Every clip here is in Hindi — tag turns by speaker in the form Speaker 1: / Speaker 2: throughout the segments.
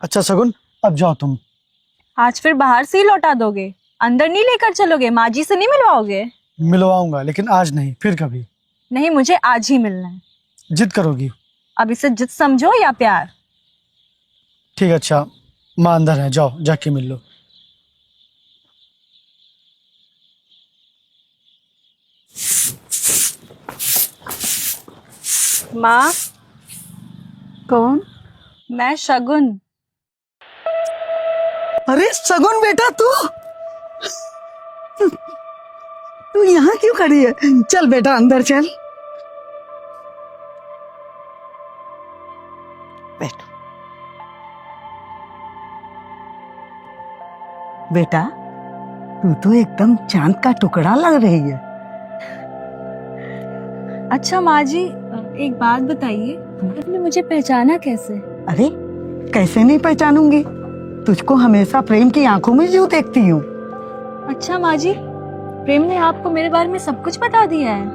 Speaker 1: अच्छा सगुन, अब जाओ तुम।
Speaker 2: आज फिर बाहर से ही लौटा दोगे? अंदर नहीं लेकर चलोगे? माँ जी से नहीं मिलवाओगे?
Speaker 1: मिलवाऊंगा, लेकिन आज नहीं, फिर कभी।
Speaker 2: नहीं, मुझे आज ही मिलना है।
Speaker 1: जिद करोगी?
Speaker 2: अब इसे जिद समझो या प्यार?
Speaker 1: ठीक है, अच्छा माँ अंदर है, जाओ जाके मिल लो।
Speaker 2: माँ,
Speaker 3: कौन?
Speaker 2: मैं शगुन।
Speaker 3: अरे सगुन बेटा, तू तू यहाँ क्यों खड़ी है? चल बेटा अंदर चल। बैठ बेटा, तू तो एकदम चांद का टुकड़ा लग रही है।
Speaker 2: अच्छा माँ जी, एक बात बताइए, आपने मुझे पहचाना कैसे?
Speaker 3: अरे कैसे नहीं पहचानूंगी, तुझको हमेशा प्रेम की आंखों में जो देखती हूँ।
Speaker 2: अच्छा माँ जी, प्रेम ने आपको मेरे बारे में सब कुछ बता दिया है?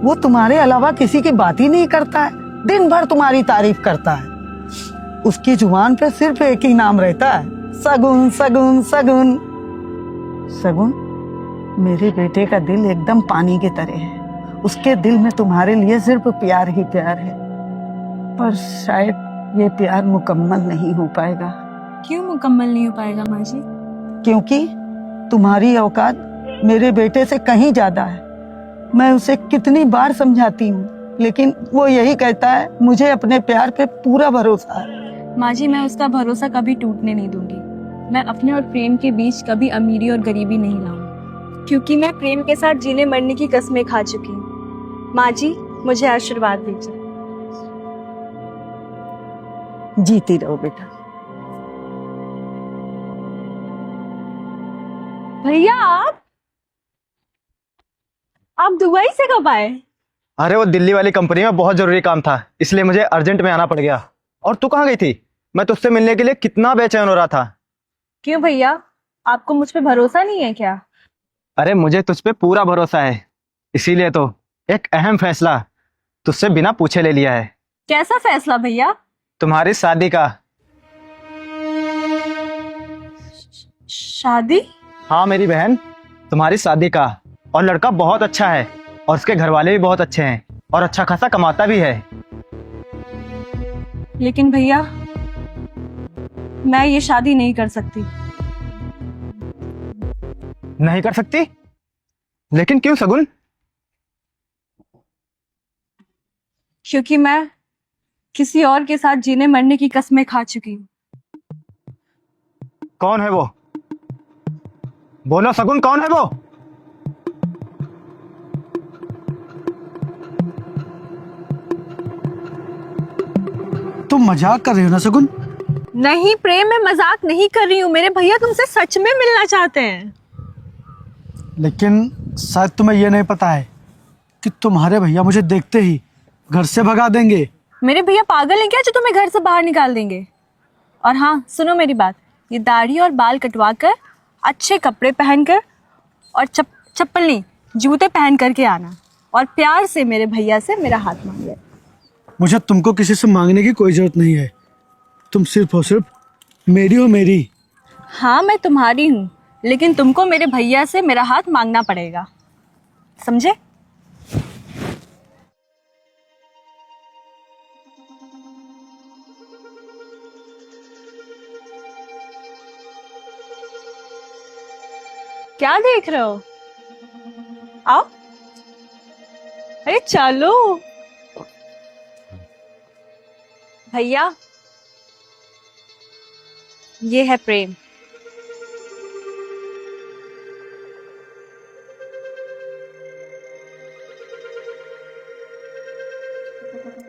Speaker 3: वो तुम्हारे अलावा किसी की बात ही नहीं करता है, दिन भर तुम्हारी तारीफ करता है। उसकी जुबान पे सिर्फ एक ही नाम रहता है, सगुन सगुन सगुन। सगुन, मेरे बेटे का दिल एकदम पानी की तरह है। उसके दिल में तुम्हारे लिए सिर्फ प्यार ही प्यार है, पर शायद ये प्यार मुकम्मल नहीं हो पाएगा।
Speaker 2: क्यों मुकम्मल नहीं हो पाएगा माँ जी?
Speaker 3: क्योंकि तुम्हारी औकात मेरे बेटे से कहीं ज्यादा है। मैं उसे कितनी बार समझाती हूँ, लेकिन वो यही कहता है मुझे अपने प्यार पे पूरा भरोसा है।
Speaker 2: माँ जी, मैं उसका भरोसा कभी टूटने नहीं दूंगी। मैं अपने और प्रेम के बीच कभी अमीरी और गरीबी नहीं लाऊंगी, क्योंकि मैं प्रेम के साथ जीने मरने की कस्में खा चुकी हूँ। माँ जी, मुझे आशीर्वाद दीजिए।
Speaker 3: जीती रहो बेटा।
Speaker 2: भैया, आप दुबई से कब आए?
Speaker 4: अरे वो दिल्ली वाली कंपनी में बहुत जरूरी काम था, इसलिए मुझे अर्जेंट में आना पड़ गया। और तू कहाँ गई थी? मैं तुझसे मिलने के लिए कितना बेचैन हो रहा था।
Speaker 2: क्यों भैया, आपको मुझ पे भरोसा नहीं है क्या?
Speaker 4: अरे मुझे तुझ पे पूरा भरोसा है, इसीलिए तो एक अहम फैसला तुझसे बिना पूछे ले लिया है।
Speaker 2: कैसा फैसला भैया?
Speaker 4: तुम्हारी शादी का।
Speaker 2: शादी?
Speaker 4: हाँ मेरी बहन, तुम्हारी शादी का। और लड़का बहुत अच्छा है, और उसके घर वाले भी बहुत अच्छे हैं, और अच्छा खासा कमाता भी है।
Speaker 2: लेकिन भैया, मैं ये शादी नहीं कर सकती।
Speaker 4: नहीं कर सकती? लेकिन क्यों सगुन?
Speaker 2: क्योंकि मैं किसी और के साथ जीने मरने की कस्में खा चुकी हूँ।
Speaker 4: कौन है वो? बोलो सगुन, कौन है वो?
Speaker 1: तुम मजाक कर रहे हो ना सगुन?
Speaker 2: नहीं प्रेम, मैं मजाक नहीं कर रही हूँ। मेरे भैया तुमसे सच में मिलना चाहते हैं।
Speaker 1: लेकिन शायद तुम्हें यह नहीं पता है कि तुम्हारे भैया मुझे देखते ही घर से भगा देंगे।
Speaker 2: मेरे भैया पागल हैं क्या जो तुम्हें घर से बाहर निकाल देंगे? और हाँ, सुनो मेरी बात, ये दाढ़ी और बाल कटवा कर, अच्छे कपड़े पहनकर और चप्पल नहीं, जूते पहन करके आना, और प्यार से मेरे भैया से मेरा हाथ मांग ले।
Speaker 1: मुझे तुमको किसी से मांगने की कोई जरूरत नहीं है, तुम सिर्फ और सिर्फ मेरी हो मेरी।
Speaker 2: हाँ मैं तुम्हारी हूँ, लेकिन तुमको मेरे भैया से मेरा हाथ मांगना पड़ेगा, समझे? क्या देख रहे हो? आओ, अरे चलो भैया, ये है प्रेम।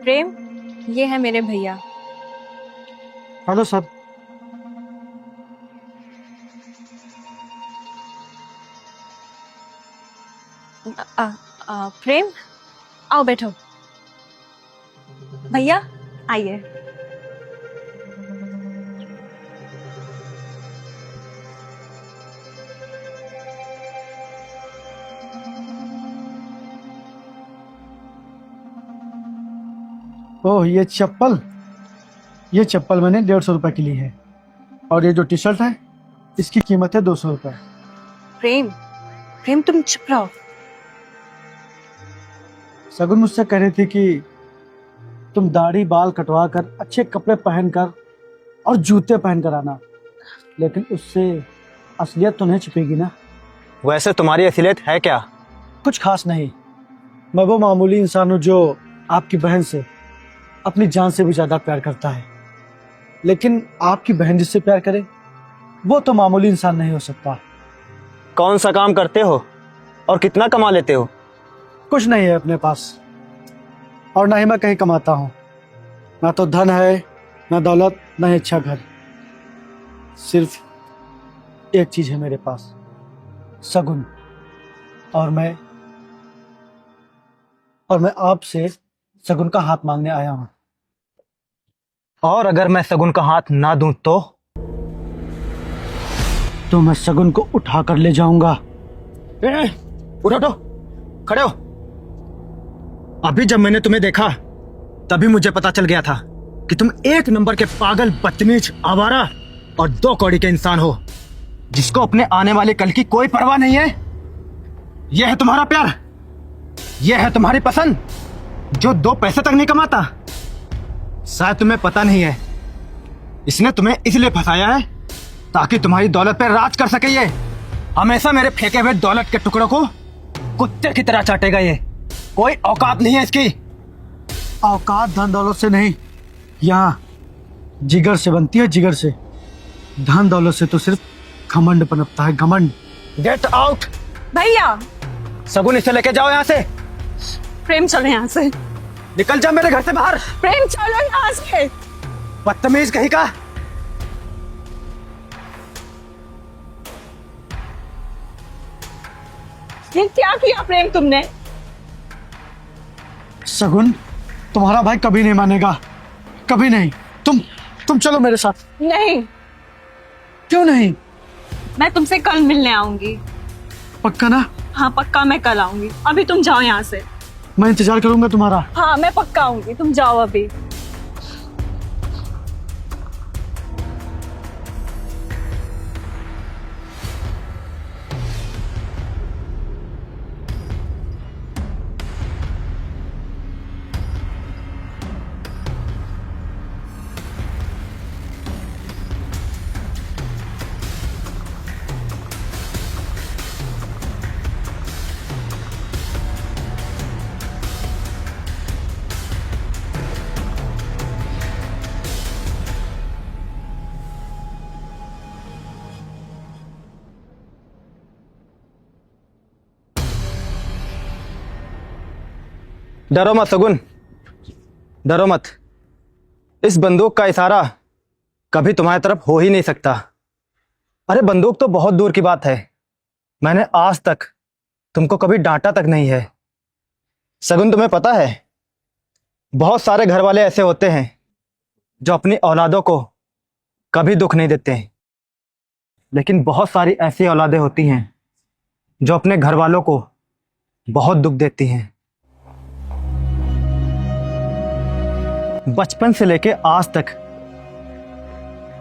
Speaker 2: प्रेम, ये है मेरे भैया।
Speaker 1: Hello sir.
Speaker 2: प्रेम, आओ बैठो। भैया आइए।
Speaker 1: ओह, ये चप्पल मैंने 150 रुपए की ली है। और ये जो टी शर्ट है इसकी कीमत है 200 रुपये।
Speaker 2: प्रेम, प्रेम तुम चुप रहो।
Speaker 1: सगुन मुझसे कह रही थी कि तुम दाढ़ी बाल कटवा कर अच्छे कपड़े पहनकर और जूते पहनकर आना, लेकिन उससे असलियत तो नहीं छिपेगी ना।
Speaker 4: वैसे तुम्हारी असलियत है क्या?
Speaker 1: कुछ खास नहीं, मैं वो मामूली इंसान हूँ जो आपकी बहन से अपनी जान से भी ज़्यादा प्यार करता है, लेकिन आपकी बहन जिससे प्यार करे वो तो मामूली इंसान नहीं हो सकता।
Speaker 4: कौन सा काम करते हो और कितना कमा लेते हो?
Speaker 1: कुछ नहीं है अपने पास, और ना ही मैं कहीं कमाता हूँ। ना तो धन है, ना दौलत, ना ही अच्छा घर। सिर्फ एक चीज़ है मेरे पास, सगुन। और मैं आपसे सगुन का हाथ मांगने आया हूँ।
Speaker 4: और अगर मैं सगुन का हाथ ना दूं
Speaker 1: तो मैं सगुन को उठा कर ले जाऊंगा।
Speaker 4: उठो, खड़े हो। अभी जब मैंने तुम्हें देखा तभी मुझे पता चल गया था कि तुम एक नंबर के पागल, बदतमीज, आवारा और 2 कौड़ी के इंसान हो, जिसको अपने आने वाले कल की कोई परवाह नहीं है। यह है तुम्हारा प्यार, यह है तुम्हारी पसंद, जो 2 पैसे तक नहीं कमाता। शायद तुम्हें पता नहीं है, इसने तुम्हें इसलिए फंसाया है ताकि तुम्हारी दौलत पर राज कर सके। ये हमेशा मेरे फेंके हुए दौलत के टुकड़ों को कुत्ते की तरह चाटेगा। ये कोई औकात नहीं है इसकी।
Speaker 1: औकात धन दौलत से नहीं, यहाँ जिगर से बनती है, जिगर से। धन दौलत से तो सिर्फ घमंड पनपता है, घमंड।
Speaker 4: Get out.
Speaker 2: भैया,
Speaker 4: सगुन, इसे लेके जाओ यहाँ से।
Speaker 2: प्रेम चलो यहाँ से।
Speaker 4: निकल जा मेरे घर से बाहर।
Speaker 2: प्रेम चलो यहाँ से।
Speaker 4: बदतमीज कहीं का।
Speaker 2: ये क्या किया प्रेम तुमने?
Speaker 1: सगुन, तुम्हारा भाई कभी नहीं मानेगा, कभी नहीं। तुम चलो मेरे साथ।
Speaker 2: नहीं,
Speaker 1: क्यों नहीं?
Speaker 2: मैं तुमसे कल मिलने आऊंगी।
Speaker 1: पक्का ना?
Speaker 2: हाँ पक्का, मैं कल आऊंगी। अभी तुम जाओ यहाँ से।
Speaker 1: मैं इंतजार करूंगा तुम्हारा।
Speaker 2: हाँ मैं पक्का आऊंगी, तुम जाओ अभी।
Speaker 4: डरो मत सगुन, डरो मत। इस बंदूक का इशारा कभी तुम्हारी तरफ हो ही नहीं सकता। अरे बंदूक तो बहुत दूर की बात है, मैंने आज तक तुमको कभी डांटा तक नहीं है। सगुन, तुम्हें पता है, बहुत सारे घर वाले ऐसे होते हैं जो अपनी औलादों को कभी दुख नहीं देते हैं, लेकिन बहुत सारी ऐसी औलादें होती हैं जो अपने घर वालों को बहुत दुख देती हैं। बचपन से लेके आज तक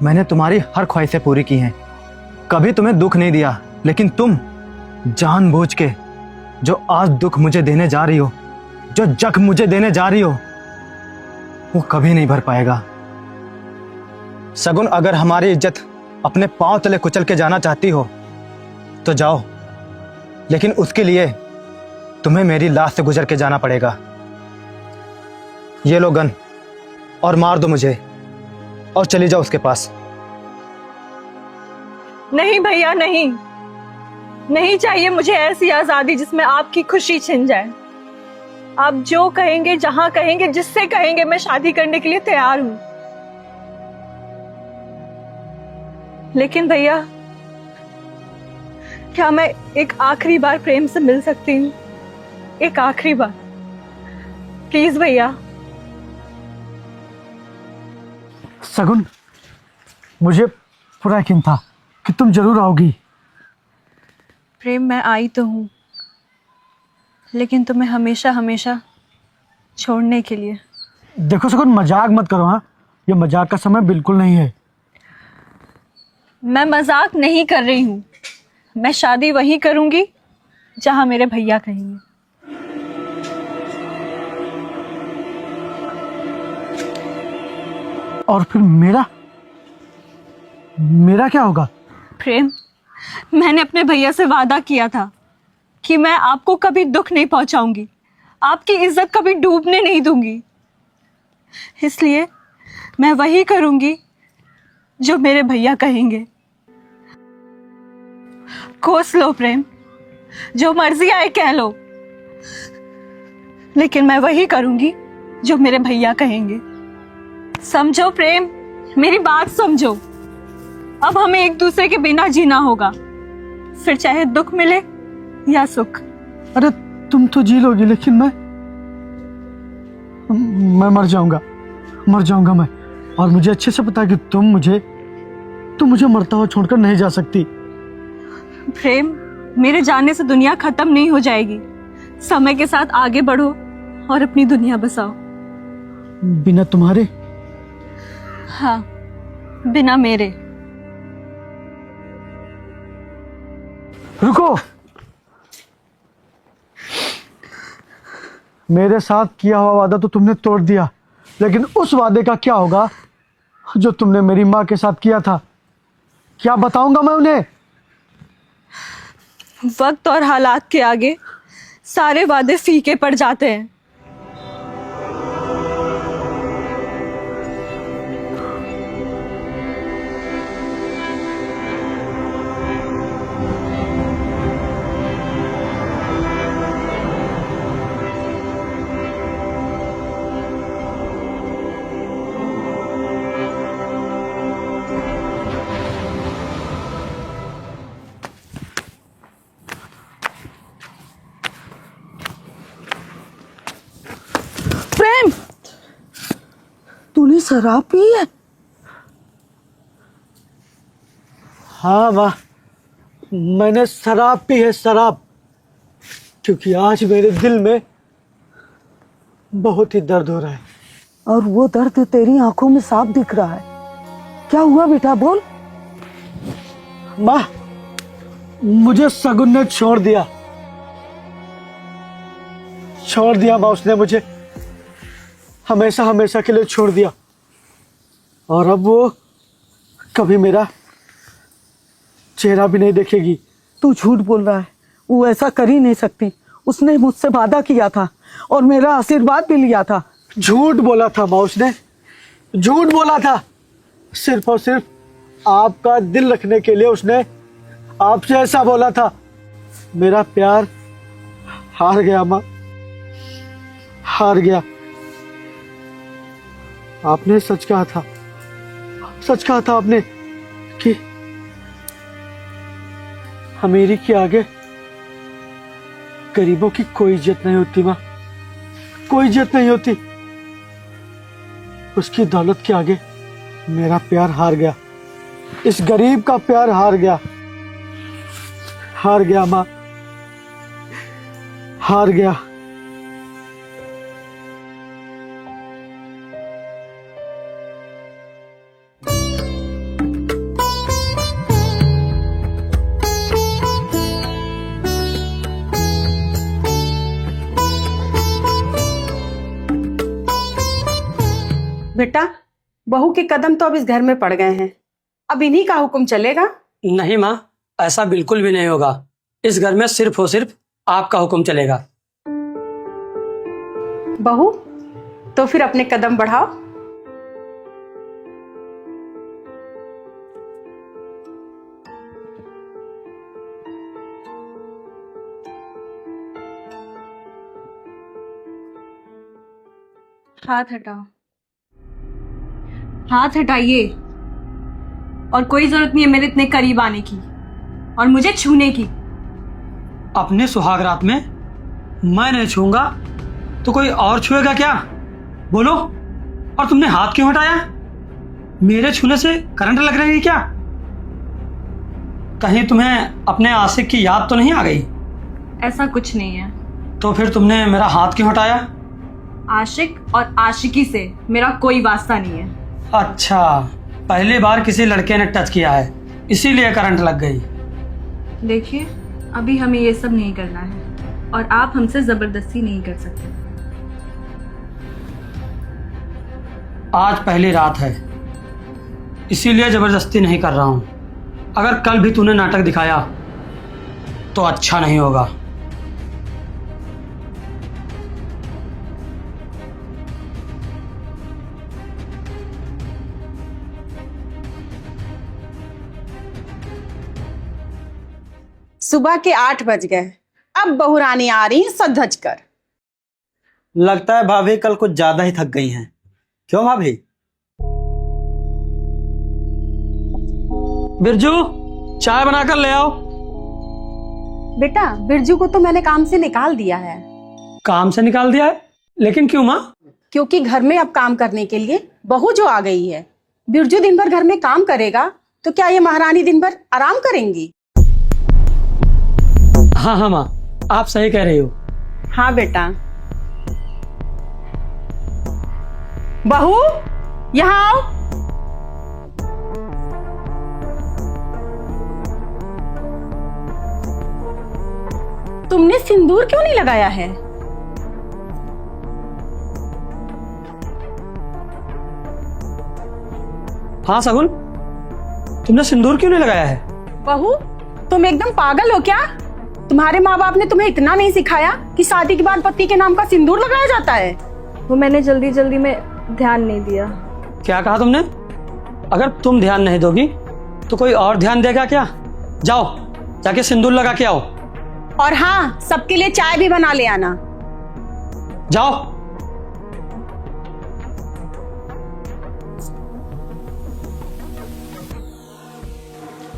Speaker 4: मैंने तुम्हारी हर ख्वाहिशें पूरी की हैं, कभी तुम्हें दुख नहीं दिया, लेकिन तुम जानबूझ के जो आज दुख मुझे देने जा रही हो, जो जख्म मुझे देने जा रही हो, वो कभी नहीं भर पाएगा। सगुन, अगर हमारी इज्जत अपने पांव तले कुचल के जाना चाहती हो तो जाओ, लेकिन उसके लिए तुम्हें मेरी लाश से गुजर के जाना पड़ेगा। ये लो गन और मार दो मुझे और चली जाओ उसके पास।
Speaker 2: नहीं भैया, नहीं, नहीं चाहिए मुझे ऐसी आजादी जिसमें आपकी खुशी छिन जाए। आप जो कहेंगे, जहां कहेंगे, जिससे कहेंगे, मैं शादी करने के लिए तैयार हूं। लेकिन भैया, क्या मैं एक आखिरी बार प्रेम से मिल सकती हूँ? एक आखिरी बार, प्लीज भैया।
Speaker 1: सगुन, मुझे पूरा यकीन था कि तुम जरूर आओगी।
Speaker 2: प्रेम, मैं आई तो हूँ, लेकिन तुम्हें हमेशा हमेशा छोड़ने के लिए।
Speaker 1: देखो सगुन, मजाक मत करो। हाँ, ये मजाक का समय बिल्कुल नहीं है।
Speaker 2: मैं मजाक नहीं कर रही हूँ। मैं शादी वहीं करूँगी जहाँ मेरे भैया कहेंगे।
Speaker 1: और फिर मेरा मेरा क्या होगा?
Speaker 2: प्रेम, मैंने अपने भैया से वादा किया था कि मैं आपको कभी दुख नहीं पहुंचाऊंगी, आपकी इज्जत कभी डूबने नहीं दूंगी। इसलिए मैं वही करूंगी जो मेरे भैया कहेंगे। कोस लो प्रेम, जो मर्जी आए कह लो, लेकिन मैं वही करूंगी जो मेरे भैया कहेंगे। समझो प्रेम, मेरी बात समझो। अब हमें एक दूसरे के बिना जीना होगा, फिर चाहे दुख मिले या सुख।
Speaker 1: अरे तुम तो जी लोगी, लेकिन मैं मर जाऊंगा मैं। और मुझे अच्छे से पता है कि तुम मुझे मरता हुआ छोड़कर नहीं जा सकती।
Speaker 2: प्रेम, मेरे जाने से दुनिया खत्म नहीं हो जाएगी। समय के साथ आगे बढ़ो और अपनी दुनिया बसाओ।
Speaker 1: बिना तुम्हारे?
Speaker 2: हाँ, बिना मेरे।
Speaker 1: रुको, मेरे साथ किया हुआ वादा तो तुमने तोड़ दिया, लेकिन उस वादे का क्या होगा जो तुमने मेरी माँ के साथ किया था? क्या बताऊंगा मैं उन्हें?
Speaker 2: वक्त और हालात के आगे सारे वादे फीके पड़ जाते हैं।
Speaker 3: प्रेम, तूने शराब पी है?
Speaker 1: हाँ माँ, मैंने शराब पी है, शराब। क्योंकि आज मेरे दिल में बहुत ही दर्द हो रहा है।
Speaker 3: और वो दर्द तेरी आंखों में साफ दिख रहा है। क्या हुआ बेटा, बोल।
Speaker 1: माँ, मुझे सगुन ने छोड़ दिया माँ। उसने मुझे हमेशा हमेशा के लिए छोड़ दिया। और अब वो कभी मेरा चेहरा भी नहीं देखेगी।
Speaker 3: तू झूठ बोल रहा है, वो ऐसा कर ही नहीं सकती। उसने मुझसे वादा किया था और मेरा आशीर्वाद भी लिया था।
Speaker 1: झूठ बोला था माँ, उसने झूठ बोला था। सिर्फ और सिर्फ आपका दिल रखने के लिए उसने आपसे ऐसा बोला था। मेरा प्यार हार गया माँ, हार गया। आपने सच कहा था आपने कि अमीरी के आगे गरीबों की कोई इज्जत नहीं होती माँ, कोई इज्जत नहीं होती। उसकी दौलत के आगे मेरा प्यार हार गया। इस गरीब का प्यार हार गया माँ, हार गया।
Speaker 5: बेटा, बहू के कदम तो अब इस घर में पड़ गए हैं। अब इन्हीं का हुक्म चलेगा।
Speaker 6: नहीं माँ, ऐसा बिल्कुल भी नहीं होगा। इस घर में सिर्फ और सिर्फ आपका हुक्म चलेगा।
Speaker 5: बहू, तो फिर अपने कदम बढ़ाओ।
Speaker 2: हाथ हटाओ, हाथ हटाइए। और कोई जरूरत नहीं है मेरे इतने करीब आने की और मुझे छूने की।
Speaker 6: अपने सुहाग रात में मैं नहीं छूंगा तो कोई और छुएगा क्या? बोलो। और तुमने हाथ क्यों हटाया? मेरे छूने से करंट लग रही है क्या? कहीं तुम्हें अपने आशिक की याद तो नहीं आ गई?
Speaker 2: ऐसा कुछ नहीं है।
Speaker 6: तो फिर तुमने मेरा हाथ क्यों हटाया?
Speaker 2: आशिक और आशिकी से मेरा कोई वास्ता नहीं है।
Speaker 6: अच्छा, पहली बार किसी लड़के ने टच किया है। इसीलिए करंट लग गई।
Speaker 2: देखिए, अभी हमें ये सब नहीं करना है और आप हमसे जबरदस्ती नहीं कर सकते।
Speaker 6: आज पहली रात है, इसीलिए जबरदस्ती नहीं कर रहा हूं। अगर कल भी तूने नाटक दिखाया तो अच्छा नहीं होगा।
Speaker 5: सुबह के 8 बज गए। अब बहू रानी आ रही सज धज कर।
Speaker 4: लगता है भाभी कल कुछ ज्यादा ही थक गई हैं। क्यों भाभी?
Speaker 6: बिरजू, चाय बनाकर ले आओ।
Speaker 5: बेटा, बिरजू को तो मैंने काम से निकाल दिया है।
Speaker 6: काम से निकाल दिया है? लेकिन क्यों माँ?
Speaker 5: क्योंकि घर में अब काम करने के लिए बहू जो आ गई है। बिरजू दिन भर घर में काम करेगा तो क्या ये महारानी दिन भर आराम करेंगी?
Speaker 6: हाँ हाँ माँ, आप सही कह रही हो।
Speaker 5: हाँ बेटा। बहू, यहाँ आओ। तुमने सिंदूर क्यों नहीं लगाया है?
Speaker 6: हाँ सगुन, तुमने सिंदूर क्यों नहीं लगाया है?
Speaker 5: बहू, तुम एकदम पागल हो क्या? तुम्हारे माँ बाप ने तुम्हें इतना नहीं सिखाया कि शादी के बाद पति के नाम का सिंदूर लगाया जाता है?
Speaker 2: वो मैंने जल्दी जल्दी में ध्यान नहीं दिया।
Speaker 6: क्या कहा तुमने? अगर तुम ध्यान नहीं दोगी तो कोई और ध्यान देगा क्या? जाओ, जाके सिंदूर लगा के आओ।
Speaker 5: और हाँ, सबके लिए चाय भी बना ले आना।
Speaker 6: जाओ।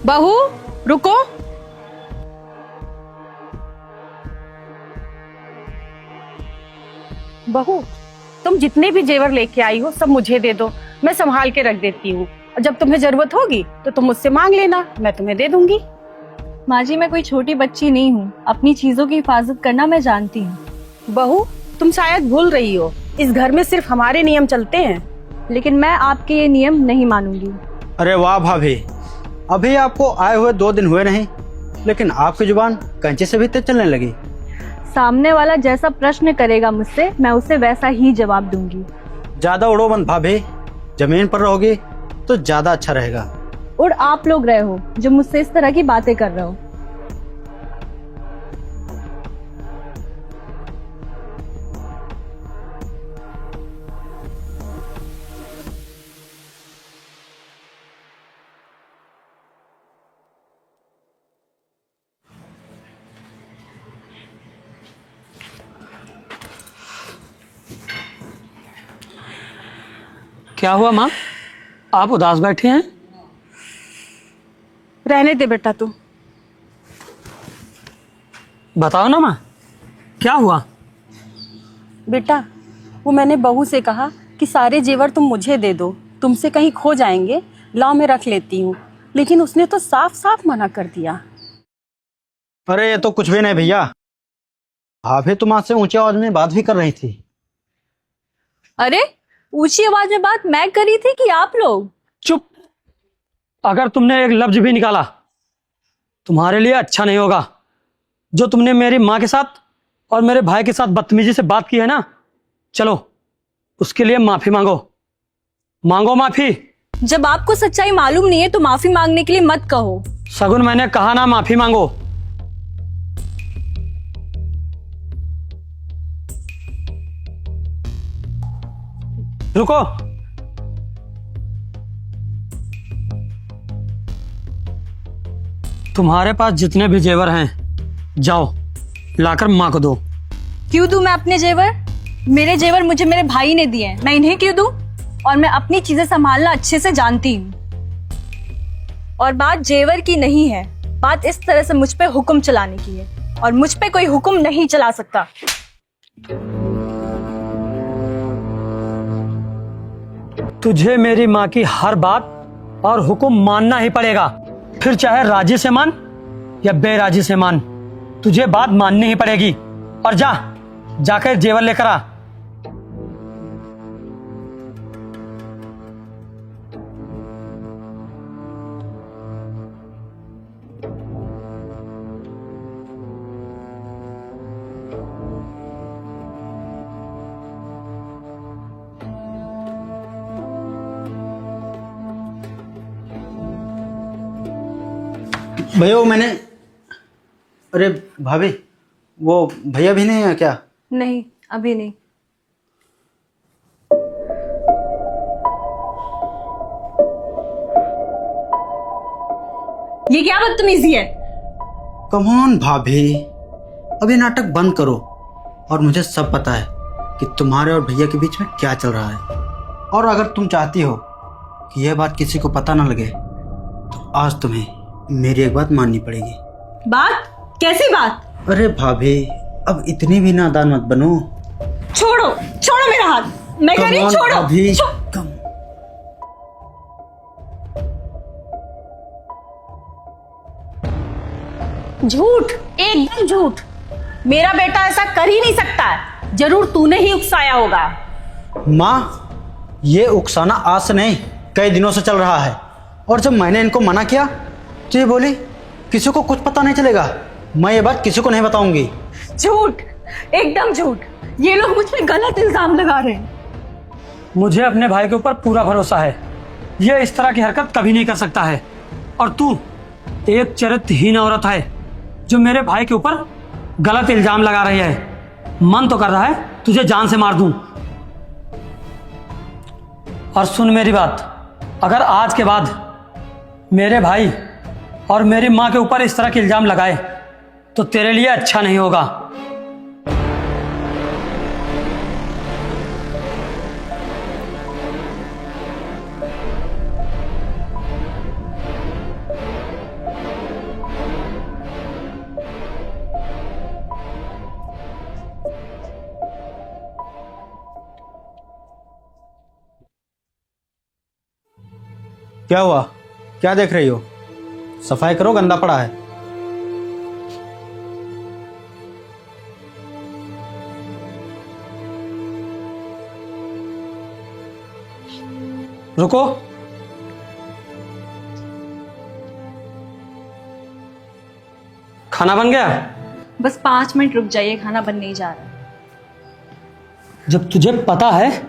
Speaker 5: बहू, रुको। बहू, तुम जितने भी जेवर लेके आई हो सब मुझे दे दो, मैं संभाल के रख देती हूँ। और जब तुम्हें जरूरत होगी तो तुम मुझसे मांग लेना, मैं तुम्हें दे दूंगी।
Speaker 2: माँ जी, मैं कोई छोटी बच्ची नहीं हूँ, अपनी चीजों की हिफाजत करना मैं जानती हूँ।
Speaker 5: बहू, तुम शायद भूल रही हो, इस घर में सिर्फ हमारे नियम चलते हैं।
Speaker 2: लेकिन मैं आपके ये नियम नहीं मानूंगी।
Speaker 4: अरे वाह भाभी, अभी आपको आए हुए 2 दिन हुए नहीं, लेकिन आपकी जुबान कंचे से भी तेज चलने लगी।
Speaker 2: सामने वाला जैसा प्रश्न करेगा मुझसे, मैं उसे वैसा ही जवाब दूंगी।
Speaker 4: ज्यादा उड़ो मत भाभी, जमीन पर रहोगी तो ज्यादा अच्छा रहेगा।
Speaker 2: और आप लोग रहे हो जो मुझसे इस तरह की बातें कर रहे हो।
Speaker 6: क्या हुआ माँ, आप उदास बैठे हैं?
Speaker 5: रहने दे बेटा तू।
Speaker 6: बताओ ना माँ, क्या हुआ?
Speaker 5: बेटा, वो मैंने बहू से कहा कि सारे जेवर तुम मुझे दे दो, तुमसे कहीं खो जाएंगे, लाओ मैं रख लेती हूँ। लेकिन उसने तो साफ साफ मना कर दिया।
Speaker 4: अरे ये तो कुछ भी नहीं भैया, भाभी तुम्हारे ऊंची आवाज में बात भी कर रही थी।
Speaker 2: अरे, ऊंची आवाज में बात मैं करी थी कि आप लोग?
Speaker 6: चुप। अगर तुमने एक लफ्ज भी निकाला तुम्हारे लिए अच्छा नहीं होगा। जो तुमने मेरी माँ के साथ और मेरे भाई के साथ बदतमीजी से बात की है ना, चलो उसके लिए माफी मांगो। मांगो माफी।
Speaker 2: जब आपको सच्चाई मालूम नहीं है तो माफी मांगने के लिए मत कहो।
Speaker 6: सगुन, मैंने कहा ना माफी मांगो। रुको। तुम्हारे पास जितने भी जेवर हैं जाओ लाकर माँ को दो।
Speaker 2: क्यों दूं मैं अपने जेवर? मेरे जेवर मुझे मेरे भाई ने दिए हैं, मैं इन्हें क्यों दूं? और मैं अपनी चीजें संभालना अच्छे से जानती हूँ। और बात जेवर की नहीं है, बात इस तरह से मुझ पे हुक्म चलाने की है, और मुझ पे कोई हुक्म नहीं चला सकता।
Speaker 6: तुझे मेरी माँ की हर बात और हुक्म मानना ही पड़ेगा, फिर चाहे राजी से मान या बेराजी से मान, तुझे बात माननी ही पड़ेगी। और जाकर जेवर लेकर आ।
Speaker 7: भैया वो मैंने, अरे भाभी वो भैया भी नहीं है क्या?
Speaker 2: नहीं, अभी नहीं। ये क्या बदतमीजी है?
Speaker 7: कम ऑन भाभी, अभी नाटक बंद करो। और मुझे सब पता है कि तुम्हारे और भैया के बीच में क्या चल रहा है। और अगर तुम चाहती हो कि यह बात किसी को पता ना लगे तो आज तुम्हें मेरी एक बात माननी पड़ेगी।
Speaker 2: बात? कैसी बात?
Speaker 7: अरे भाभी, अब इतनी भी नादान मत बनो।
Speaker 2: छोड़ो, छोड़ो मेरा हाथ। मैं कह रही हूँ, छोड़ो।
Speaker 7: भाभी
Speaker 2: छो-
Speaker 7: कम।
Speaker 5: झूठ, एकदम झूठ। मेरा बेटा ऐसा कर ही नहीं सकता है। जरूर तूने ही उकसाया होगा।
Speaker 7: माँ, ये उकसाना आज से नहीं कई दिनों से चल रहा है। और जब मैंने इनको मना किया तो ये बोली किसी को कुछ पता नहीं चलेगा, मैं ये बात किसी को नहीं बताऊंगी।
Speaker 2: झूठ, एकदम झूठ। ये लोग मुझ पे गलत इल्जाम लगा रहे हैं।
Speaker 6: मुझे अपने भाई के ऊपर पूरा भरोसा है। ये इस तरह की हरकत कभी नहीं कर सकता है। और तू एक चरित्रहीन औरत है जो मेरे भाई के ऊपर गलत इल्जाम लगा रही है। मन तो कर रहा है तुझे जान से मार दूं। और सुन मेरी बात, अगर आज के बाद मेरे भाई और मेरी माँ के ऊपर इस तरह के इल्जाम लगाए तो तेरे लिए अच्छा नहीं होगा।
Speaker 7: क्या हुआ? क्या देख रही हो? सफाई करो, गंदा पड़ा है।
Speaker 6: रुको, खाना बन गया?
Speaker 2: बस 5 मिनट रुक जाइए, खाना बन नहीं जा रहा।
Speaker 6: जब तुझे पता है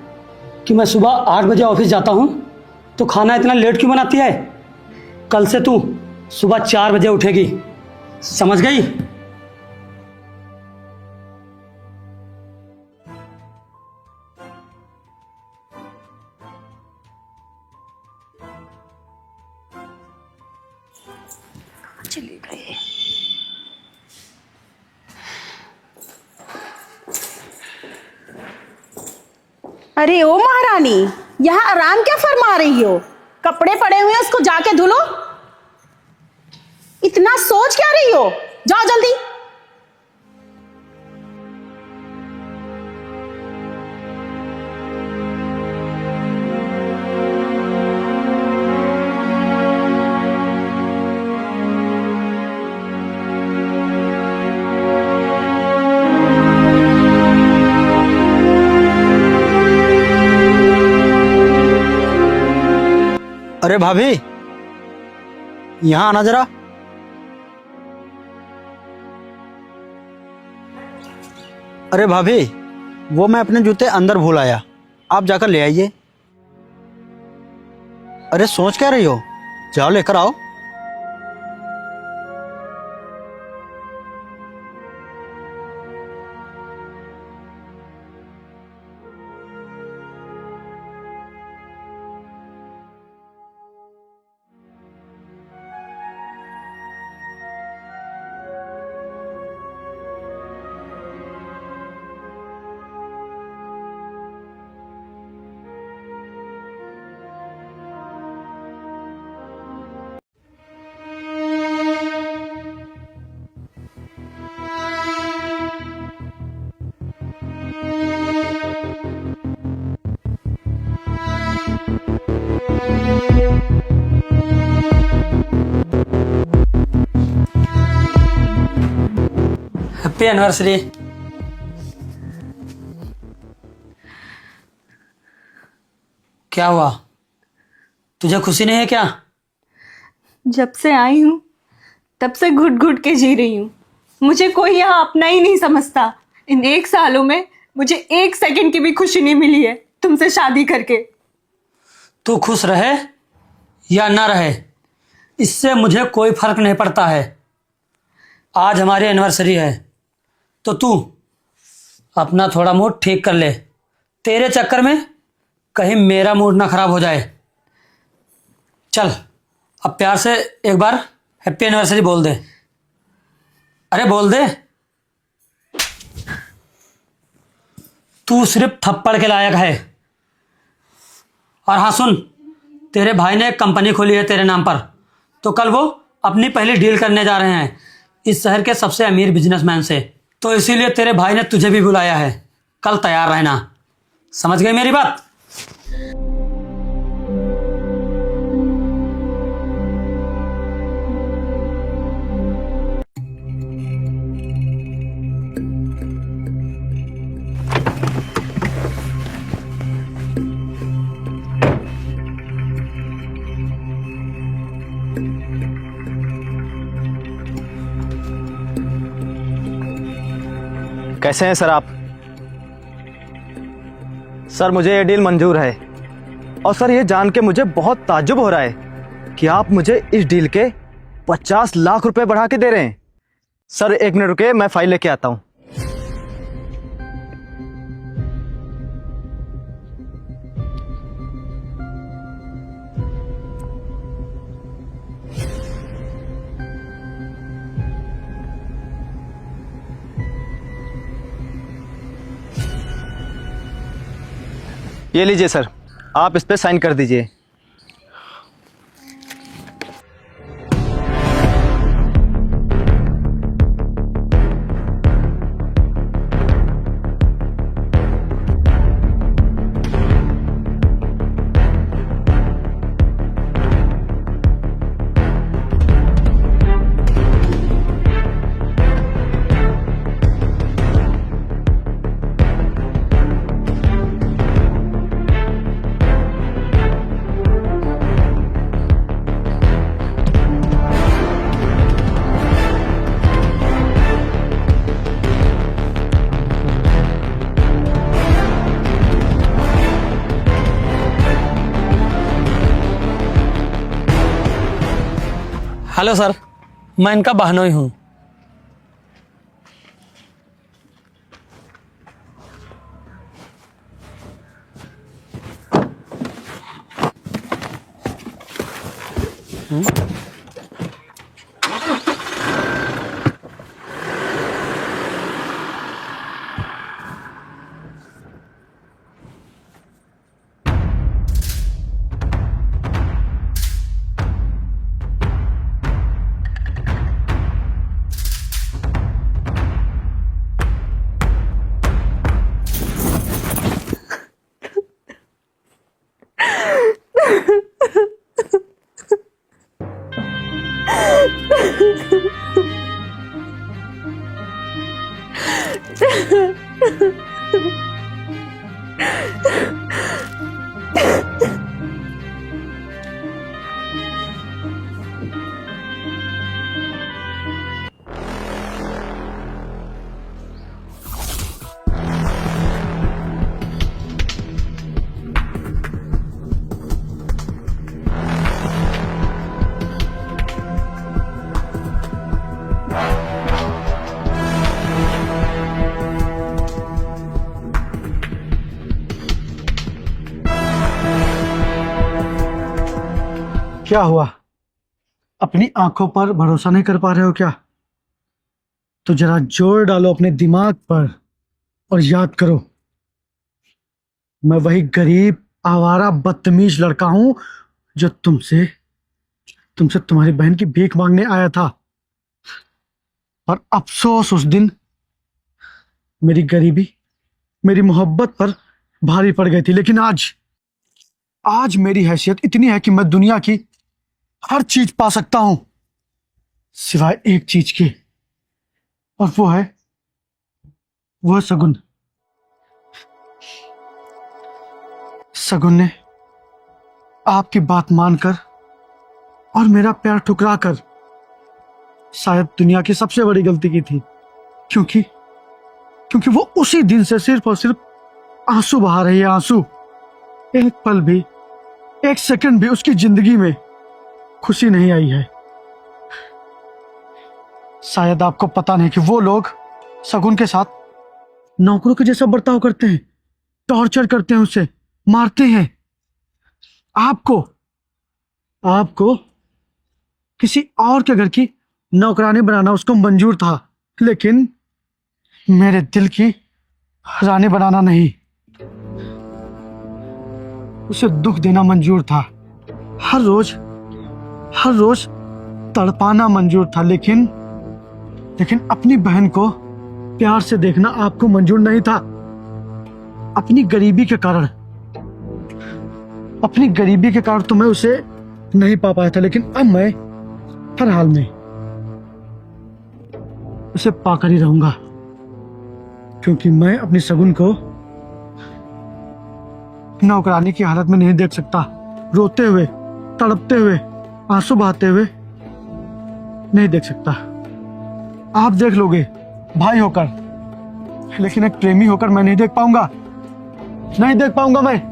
Speaker 6: कि मैं सुबह 8 बजे ऑफिस जाता हूं तो खाना इतना लेट क्यों बनाती है? कल से तू सुबह 4 बजे उठेगी, समझ गई?
Speaker 2: चली गई।
Speaker 5: अरे ओ महारानी, यहाँ आराम क्या फरमा रही हो? कपड़े पड़े हुए हैं, उसको जाके धुलो। इतना सोच क्या रही हो? जाओ जल्दी।
Speaker 7: अरे भाभी, यहां आना जरा। अरे भाभी, वो मैं अपने जूते अंदर भूल आया, आप जाकर ले आइए। अरे सोच क्या रही हो? जाओ लेकर आओ।
Speaker 6: Happy anniversary. क्या हुआ, तुझे खुशी नहीं है क्या?
Speaker 2: जब से आई हूँ तब से घुट घुट के जी रही हूँ। मुझे कोई यहाँ अपना ही नहीं समझता। इन 1 सालों में मुझे 1 सेकंड की भी खुशी नहीं मिली है तुमसे शादी करके।
Speaker 6: तू खुश रहे या ना रहे, इससे मुझे कोई फर्क नहीं पड़ता है। आज हमारी एनिवर्सरी है तो तू अपना थोड़ा मूड ठीक कर ले। तेरे चक्कर में कहीं मेरा मूड ना खराब हो जाए। चल अब प्यार से एक बार हैप्पी एनिवर्सरी बोल दे। अरे बोल दे। तू सिर्फ थप्पड़ के लायक है। और हाँ सुन, तेरे भाई ने एक कंपनी खोली है तेरे नाम पर, तो कल वो अपनी पहली डील करने जा रहे हैं इस शहर के सबसे अमीर बिजनेसमैन से। तो इसीलिए तेरे भाई ने तुझे भी बुलाया है। कल तैयार रहना। समझ गई मेरी बात?
Speaker 4: कैसे हैं सर आप? सर मुझे ये डील मंजूर है। और सर ये जान के मुझे बहुत ताज्जुब हो रहा है कि आप मुझे इस डील के 50 लाख रुपए बढ़ा के दे रहे हैं। सर 1 मिनट रुके, मैं फाइल लेके आता हूँ। ये लीजिए सर, आप इस पे साइन कर दीजिए।
Speaker 6: हेलो सर, मैं इनका बहनोई हूँ।
Speaker 1: क्या हुआ? अपनी आंखों पर भरोसा नहीं कर पा रहे हो क्या? तो जरा जोर डालो अपने दिमाग पर और याद करो, मैं वही गरीब आवारा बदतमीज लड़का हूं जो तुमसे तुम्हारी बहन की भीख मांगने आया था। और अफसोस उस दिन मेरी गरीबी मेरी मोहब्बत पर भारी पड़ गई थी। लेकिन आज मेरी हैसियत इतनी है कि मैं दुनिया की हर चीज पा सकता हूं सिवाय एक चीज के, और वो है सगुन। सगुन ने आपकी बात मानकर और मेरा प्यार ठुकराकर शायद दुनिया की सबसे बड़ी गलती की थी, क्योंकि वो उसी दिन से सिर्फ और सिर्फ आंसू बहा रही है। आंसू। एक पल भी, एक सेकंड भी उसकी जिंदगी में खुशी नहीं आई है। शायद आपको पता नहीं कि वो लोग शगुन के साथ नौकरों के जैसा बर्ताव करते हैं, टॉर्चर करते हैं, उसे मारते हैं। आपको किसी और के घर की नौकरानी बनाना उसको मंजूर था, लेकिन मेरे दिल की रानी बनाना नहीं। उसे दुख देना मंजूर था, हर रोज तड़पाना मंजूर था, लेकिन अपनी बहन को प्यार से देखना आपको मंजूर नहीं था। अपनी गरीबी के कारण तो मैं उसे नहीं पा पाया था, लेकिन अब मैं हर हाल में उसे पाकर ही रहूंगा, क्योंकि मैं अपनी शगुन को नौकरानी की हालत में नहीं देख सकता। रोते हुए, तड़पते हुए, आंसू बहाते हुए नहीं देख सकता। आप देख लोगे भाई होकर, लेकिन एक प्रेमी होकर मैं नहीं देख पाऊंगा मैं।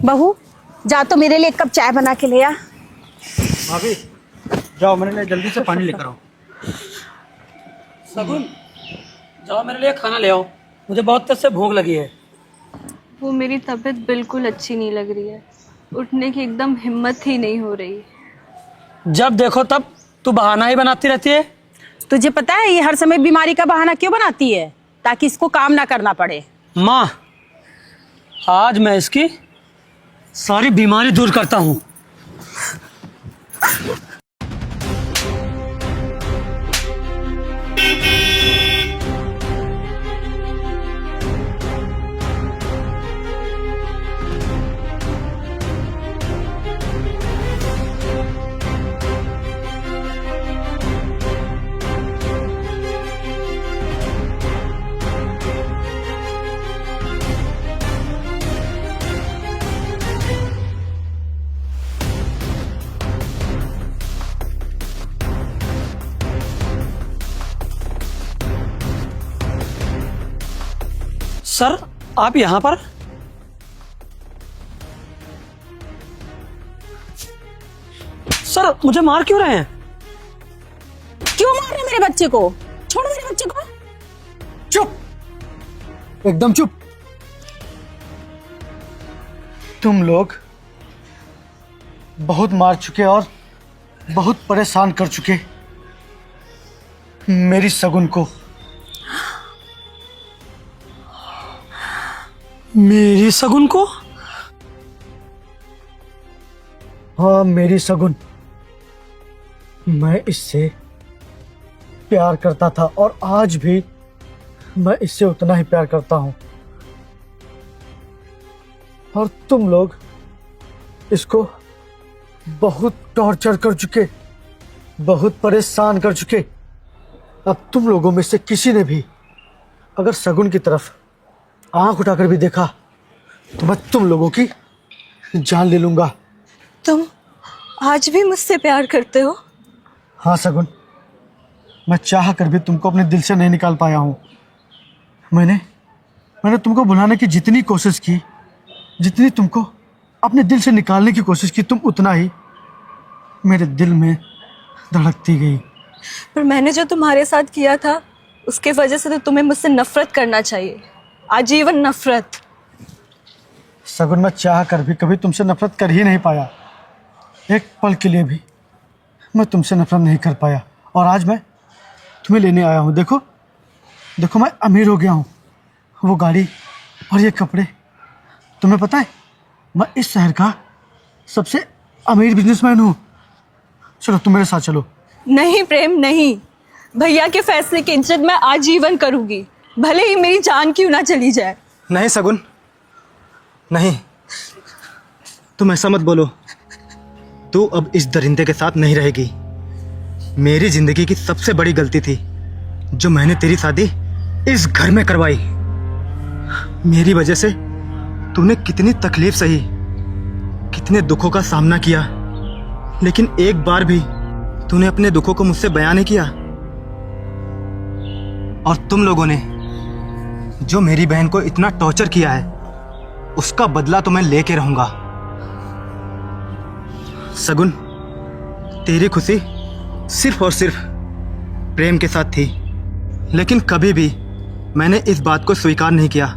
Speaker 5: बहू, जा तो मेरे लिए एक कप चाय बना के ले आ।
Speaker 7: भाभी जाओ, मेरे लिए जल्दी से पानी लेकर आओ।
Speaker 6: शगुन, जाओ मेरे लिए खाना ले आओ, मुझे बहुत तेज से भूख लगी है।
Speaker 2: वो मेरी तबीयत बिल्कुल अच्छी नहीं लग रही है, उठने की एकदम हिम्मत ही नहीं हो रही।
Speaker 6: जब देखो तब तू बहाना ही बनाती रहती है।
Speaker 5: तुझे पता है ये हर समय बीमारी का बहाना क्यों बनाती है? ताकि इसको काम ना करना पड़े।
Speaker 6: माँ, आज मैं इसकी सारी बीमारी दूर करता हूँ। सर, आप यहाँ पर? सर, मुझे मार क्यों रहे हैं?
Speaker 5: क्यों मार रहे मेरे बच्चे को? छोड़ो मेरे बच्चे को।
Speaker 1: चुप, एकदम चुप। तुम लोग बहुत मार चुके और बहुत परेशान कर चुके मेरी शगुन को।
Speaker 6: मेरी शगुन को?
Speaker 1: हाँ, मेरी शगुन। मैं इससे प्यार करता था और आज भी मैं इससे उतना ही प्यार करता हूं, और तुम लोग इसको बहुत टॉर्चर कर चुके, बहुत परेशान कर चुके। अब तुम लोगों में से किसी ने भी अगर शगुन की तरफ आंख उठाकर भी देखा तो मैं तुम लोगों की जान ले लूंगा।
Speaker 2: तुम आज भी मुझसे प्यार करते हो?
Speaker 1: हाँ शगुन, मैं चाह कर भी तुमको अपने दिल से नहीं निकाल पाया हूँ। मैंने तुमको भुलाने की जितनी कोशिश की, जितनी तुमको अपने दिल से निकालने की कोशिश की, तुम उतना ही मेरे दिल में धड़कती गई।
Speaker 2: पर मैंने जो तुम्हारे साथ किया था उसके वजह से तो तुम्हें मुझसे नफरत करना चाहिए, आजीवन नफरत।
Speaker 1: शगुन, मैं चाह कर भी कभी तुमसे नफरत कर ही नहीं पाया। एक पल के लिए भी मैं तुमसे नफरत नहीं कर पाया, और आज मैं तुम्हें लेने आया हूँ। देखो देखो, मैं अमीर हो गया हूँ। वो गाड़ी और ये कपड़े, तुम्हें पता है मैं इस शहर का सबसे अमीर बिजनेसमैन हूँ। चलो तुम मेरे साथ चलो।
Speaker 2: नहीं प्रेम, नहीं। भैया के फैसले की इज्जत मैं आजीवन करूंगी, भले ही मेरी जान क्यों ना चली जाए।
Speaker 4: नहीं शगुन, नहीं, तुम ऐसा मत बोलो। तू अब इस दरिंदे के साथ नहीं रहेगी। मेरी जिंदगी की सबसे बड़ी गलती थी जो मैंने तेरी शादी इस घर में करवाई। मेरी वजह से तूने कितनी तकलीफ सही, कितने दुखों का सामना किया, लेकिन एक बार भी तूने अपने दुखों को मुझसे बयान नहीं किया, और तुम लोगों ने जो मेरी बहन को इतना टॉर्चर किया है उसका बदला तो मैं लेके रहूंगा। सगुन, तेरी खुशी सिर्फ और सिर्फ प्रेम के साथ थी, लेकिन कभी भी मैंने इस बात को स्वीकार नहीं किया।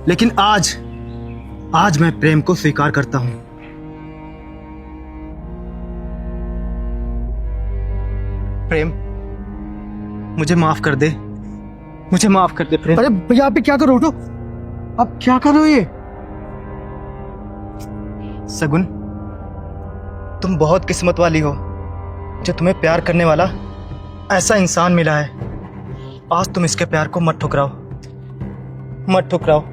Speaker 4: लेकिन आज मैं प्रेम को स्वीकार करता हूं। प्रेम, मुझे माफ कर दे, मुझे माफ कर दे प्रेम।
Speaker 1: अरे भैया आप क्या करो, उठो। आप क्या कर रहे हो ये?
Speaker 4: सगुन, तुम बहुत किस्मत वाली हो जो तुम्हें प्यार करने वाला ऐसा इंसान मिला है। आज तुम इसके प्यार को मत ठुकराओ, मत ठुकराओ।